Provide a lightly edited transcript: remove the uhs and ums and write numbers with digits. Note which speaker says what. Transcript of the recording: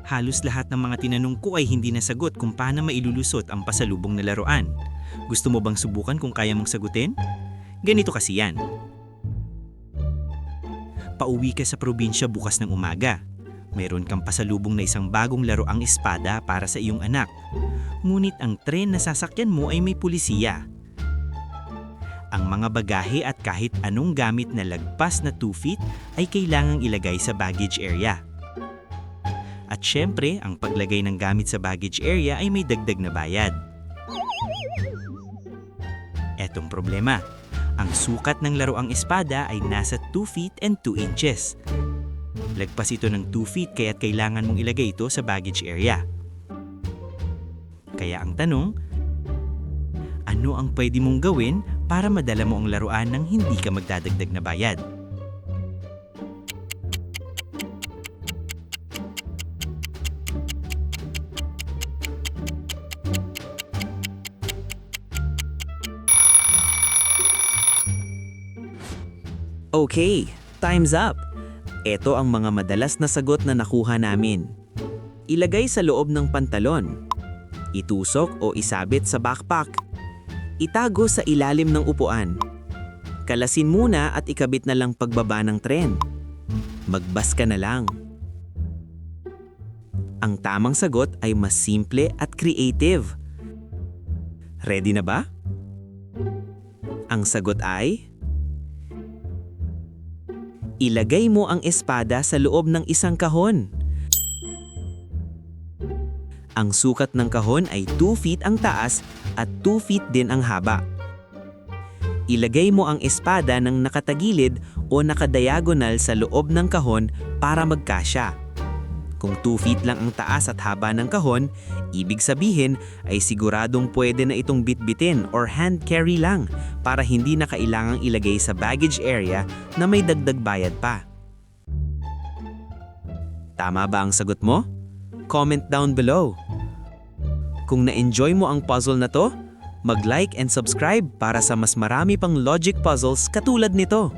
Speaker 1: Halos lahat ng mga tinanong ko ay hindi nasagot kung paano mailulusot ang pasalubong na laruan. Gusto mo bang subukan kung kaya mong sagutin? Ganito kasi yan. Pauwi ka sa probinsya bukas ng umaga. Mayroon kang pasalubong na isang bagong laruang espada para sa iyong anak. Ngunit ang tren na sasakyan mo ay may pulisiya. Ang mga bagahe at kahit anong gamit na lagpas na 2 feet ay kailangang ilagay sa baggage area. At syempre, ang paglagay ng gamit sa baggage area ay may dagdag na bayad. Etong problema, ang sukat ng laruang espada ay nasa 2 feet and 2 inches. Lagpas ito ng 2 feet kaya't kailangan mong ilagay ito sa baggage area. Kaya ang tanong, ano ang pwede mong gawin para madala mo ang laruan nang hindi ka magdadagdag na bayad?
Speaker 2: Okay, time's up! Ito ang mga madalas na sagot na nakuha namin. Ilagay sa loob ng pantalon. Itusok o isabit sa backpack. Itago sa ilalim ng upuan. Kalasin muna at ikabit na lang pagbaba ng tren. Magbas ka na lang. Ang tamang sagot ay mas simple at creative. Ready na ba? Ang sagot ay: ilagay mo ang espada sa loob ng isang kahon. Ang sukat ng kahon ay 2 feet ang taas at 2 feet din ang haba. Ilagay mo ang espada ng nakatagilid o nakadiagonal sa loob ng kahon para magkasya. Kung 2 feet lang ang taas at haba ng kahon, ibig sabihin ay siguradong pwede na itong bitbitin or hand carry lang para hindi na kailangang ilagay sa baggage area na may dagdag bayad pa. Tama ba ang sagot mo? Comment down below. Kung na-enjoy mo ang puzzle na to, mag-like and subscribe para sa mas marami pang logic puzzles katulad nito.